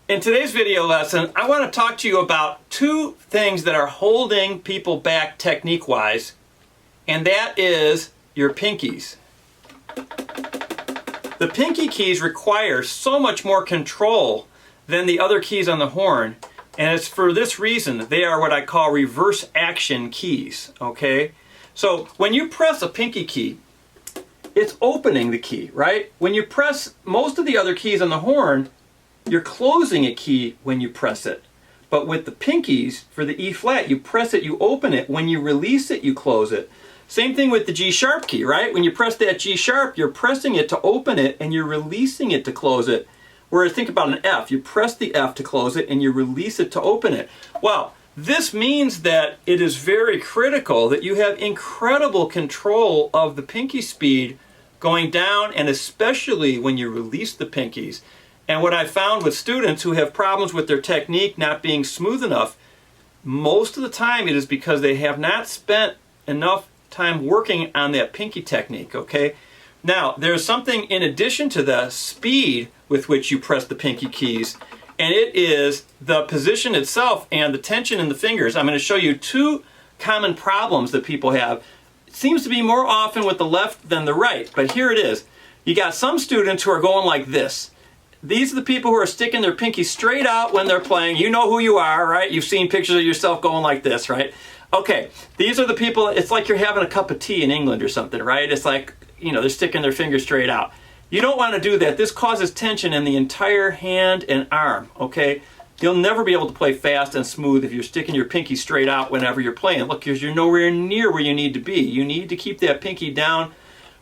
In today's video lesson, I want to talk to you about two things that are holding people back technique-wise, and that is your pinkies. The pinky keys require so much more control than the other keys on the horn, and it's for this reason they are what I call reverse action keys, okay? So when you press a pinky key, it's opening the key, right? When you press most of the other keys on the horn, you're closing a key when you press it. But with the pinkies, for the E flat, you press it, you open it. When you release it, you close it. Same thing with the G sharp key, right? When you press that G sharp, you're pressing it to open it and you're releasing it to close it. Whereas think about an F, you press the F to close it and you release it to open it. Well, this means that it is very critical that you have incredible control of the pinky speed going down, and especially when you release the pinkies. And what I found with students who have problems with their technique not being smooth enough, most of the time it is because they have not spent enough time working on that pinky technique, okay? Now, there's something in addition to the speed with which you press the pinky keys, and it is the position itself and the tension in the fingers. I'm going to show you two common problems that people have. It seems to be more often with the left than the right, but here it is. You got some students who are going like this. These are the people who are sticking their pinky straight out when they're playing. You know who you are, right? You've seen pictures of yourself going like this, right? Okay, these are the people, it's like you're having a cup of tea in England or something, right? It's like, you know, they're sticking their fingers straight out. You don't want to do that. This causes tension in the entire hand and arm, okay? You'll never be able to play fast and smooth if you're sticking your pinky straight out whenever you're playing. Look, because you're nowhere near where you need to be. You need to keep that pinky down,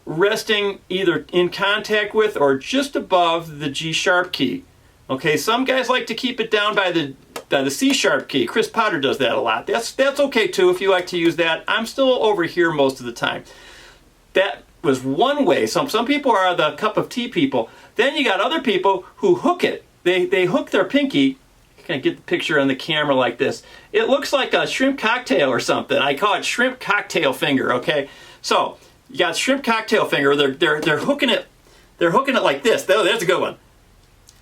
resting either in contact with or just above the G sharp key. Okay, some guys like to keep it down by the C sharp key. Chris Potter does that a lot. That's okay too if you like to use that. I'm still over here most of the time. That was one way. Some people are the cup of tea people. Then you got other people who hook it. They hook their pinky. Kind of get the picture on the camera like this. It looks like a shrimp cocktail or something. I call it shrimp cocktail finger, okay? So you got shrimp cocktail finger. They're hooking it. They're hooking it like this. Oh, there's a good one.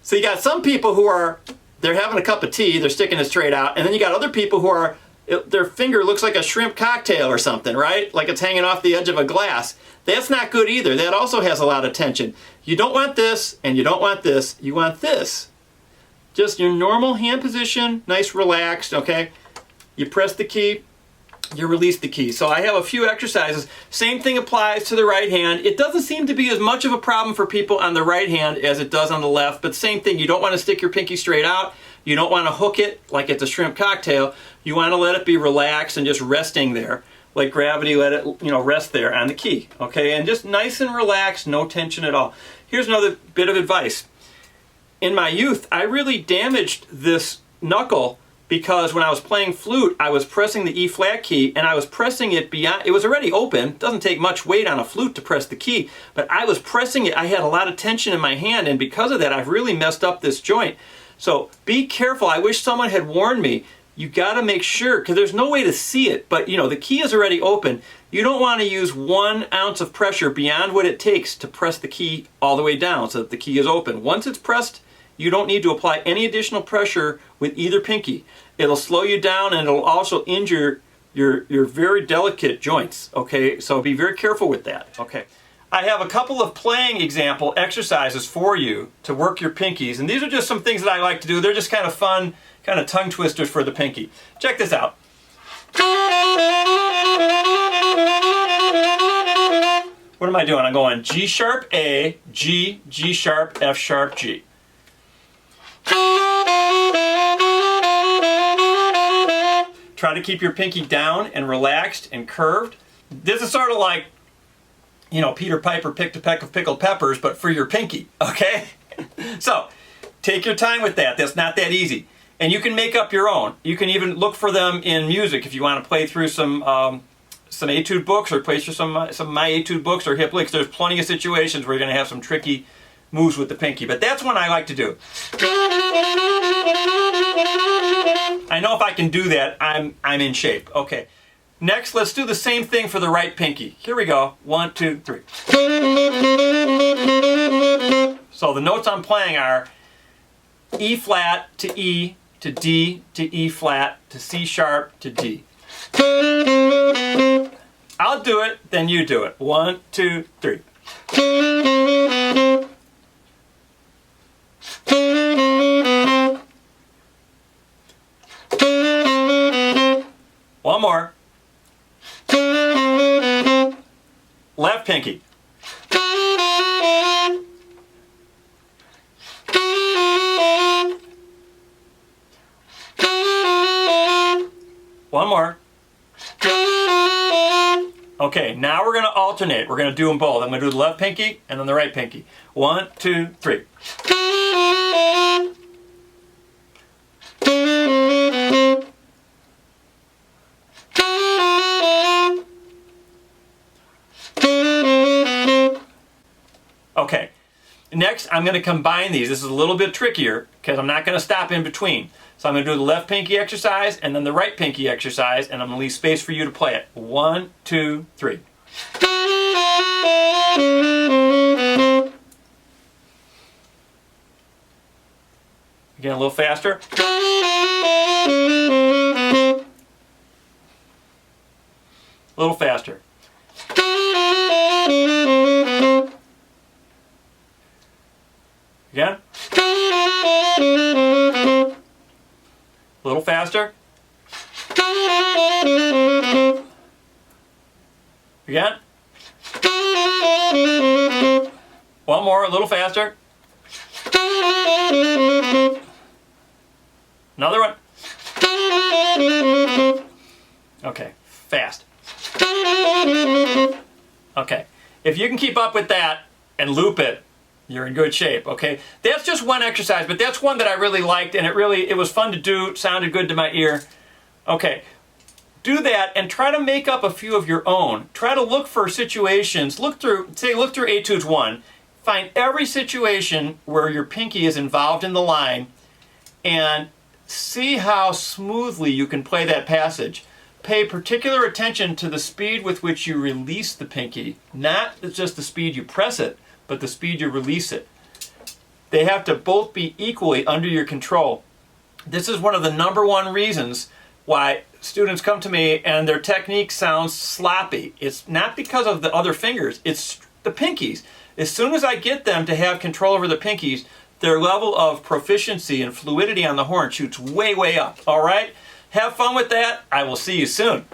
So you got some people who are, they're having a cup of tea. They're sticking it straight out, and then you got other people who are, their finger looks like a shrimp cocktail or something, right? Like it's hanging off the edge of a glass. That's not good either. That also has a lot of tension. You don't want this, and you don't want this. You want this. Just your normal hand position, nice relaxed, okay? You press the key, you release the key. So I have a few exercises. Same thing applies to the right hand. It doesn't seem to be as much of a problem for people on the right hand as it does on the left, but same thing. You don't want to stick your pinky straight out. You don't want to hook it like it's a shrimp cocktail. You want to let it be relaxed and just resting there. Like gravity, let it, you know, rest there on the key, okay? And just nice and relaxed, no tension at all. Here's another bit of advice. In my youth, I really damaged this knuckle because when I was playing flute, I was pressing the E flat key and I was pressing it beyond, it was already open. It doesn't take much weight on a flute to press the key, but I was pressing it. I had a lot of tension in my hand, and because of that, I've really messed up this joint. So be careful. I wish someone had warned me. You got to make sure, because there's no way to see it, but you know, the key is already open. You don't want to use 1 ounce of pressure beyond what it takes to press the key all the way down so that the key is open. Once it's pressed, you don't need to apply any additional pressure with either pinky. It'll slow you down, and it'll also injure your very delicate joints, okay? So be very careful with that, okay? I have a couple of playing example exercises for you to work your pinkies, and these are just some things that I like to do. They're just kind of fun, kind of tongue twisters for the pinky. Check this out. What am I doing? I'm going G sharp A, G, G sharp, F sharp, G. Try to keep your pinky down and relaxed and curved. This is sort of like, you know, Peter Piper picked a peck of pickled peppers, but for your pinky, okay? So, take your time with that. That's not that easy. And you can make up your own. You can even look for them in music if you want to play through some etude books, or play through some of my etude books or hip licks. There's plenty of situations where you're going to have some tricky moves with the pinky, but that's one I like to do. I know if I can do that, I'm in shape. Okay. Next, let's do the same thing for the right pinky. Here we go. 1, 2, 3. So the notes I'm playing are E flat to E to D to E flat to C sharp to D. I'll do it, then you do it. 1, 2, 3. One more. Left pinky. One more. Okay, now we're going to alternate. We're going to do them both. I'm going to do the left pinky and then the right pinky. 1, 2, 3. Okay, next I'm going to combine these. This is a little bit trickier because I'm not going to stop in between. So I'm going to do the left pinky exercise and then the right pinky exercise, and I'm going to leave space for you to play it. 1, 2, 3. Again, a little faster. A little faster. Again. A little faster. Again. One more, a little faster. Another one. Okay, fast. Okay, if you can keep up with that and loop it, you're in good shape, okay? That's just one exercise, but that's one that I really liked, and it was fun to do, it sounded good to my ear. Okay, do that and try to make up a few of your own. Try to look for situations, look through Etudes 1, find every situation where your pinky is involved in the line, and see how smoothly you can play that passage. Pay particular attention to the speed with which you release the pinky, not just the speed you press it, but the speed you release it. They have to both be equally under your control. This is one of the #1 reasons why students come to me and their technique sounds sloppy. It's not because of the other fingers, it's the pinkies. As soon as I get them to have control over the pinkies, their level of proficiency and fluidity on the horn shoots way, way up. All right? Have fun with that. I will see you soon.